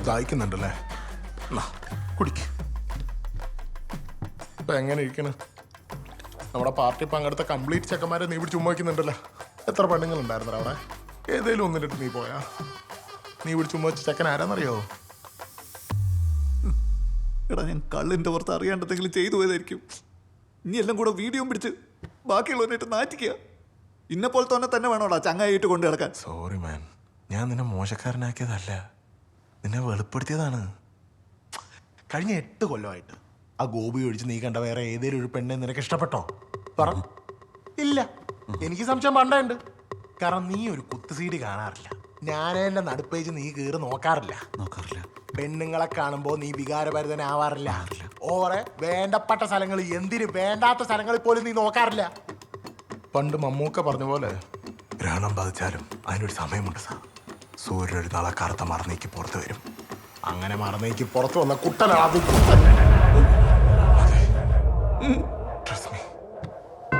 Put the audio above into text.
ദാഹിക്കുന്നുണ്ടല്ലേ? കുടിക്ക്. ഇപ്പൊ എങ്ങനെ ഇരിക്കണ്? നമ്മുടെ പാർട്ടി പങ്കെടുത്ത കംപ്ലീറ്റ് ചെക്കന്മാരെ നീ ഇവിടെ ചുമ്മാ വയ്ക്കുന്നുണ്ടല്ലോ. എത്ര പെണ്ണുങ്ങളുണ്ടായിരുന്നു അവിടെ? ഏതേലും ഒന്നിട്ട് നീ പോയാ? നീ ഇവിടെ ചുമ്മാ വെച്ച ചെക്കൻ ആരാന്നറിയോ? എടാ, ഞാൻ കള്ളിൻ്റെ പുറത്ത് അറിയാണ്ടെന്തെങ്കിലും ചെയ്തു പോയതായിരിക്കും. ഇനി എല്ലാം കൂടെ വീഡിയോ പിടിച്ച് ബാക്കിയുള്ളവരായിട്ട് നാറ്റിക്കുക. ഇന്നെപ്പോലെ തന്നെ വേണോടാ ചങ്ങായിട്ട് കൊണ്ട് കിടക്കാൻ. സോറി മാൻ, ഞാൻ നിന്നെ മോശക്കാരനാക്കിയതല്ല, നിന്നെ വെളിപ്പെടുത്തിയതാണ്. കഴിഞ്ഞ 8 കൊല്ലമായിട്ട് ആ ഗോപി ഒഴിച്ച് നീ കണ്ട വേറെ ഏതെങ്കിലും ഒരു പെണ്ണെ നിനക്ക് ഇഷ്ടപ്പെട്ടോ? പറ. ഇല്ല. എനിക്ക് സംശയം പണ്ടുണ്ട്. കാരണം നീ ഒരു കുത്തുസീഡി കാണാറില്ല. ഞാനെന്റെ നടുപ്പേജ് നീ കീറി നോക്കാറില്ല. പെണ്ണുങ്ങളെ കാണുമ്പോ നീ വികാരഭരിതനാവാറില്ല. ഓറെ വേണ്ടപ്പെട്ട സ്ഥലങ്ങൾ, എന്തിന് വേണ്ടാത്ത സ്ഥലങ്ങളിൽ പോലും നീ നോക്കാറില്ല. പണ്ട് മമ്മൂക്ക പറഞ്ഞ പോലെ ഗ്രഹണം ബാധിച്ചാലും അതിനൊരു സമയമുണ്ട് സാർ. സൂര്യൻ ഒരു നാളെ കറുത്ത മറന്നേക്ക് പുറത്ത് വരും. അങ്ങനെ മറന്നേക്ക് പുറത്ത് വന്ന കുട്ടനാണ്.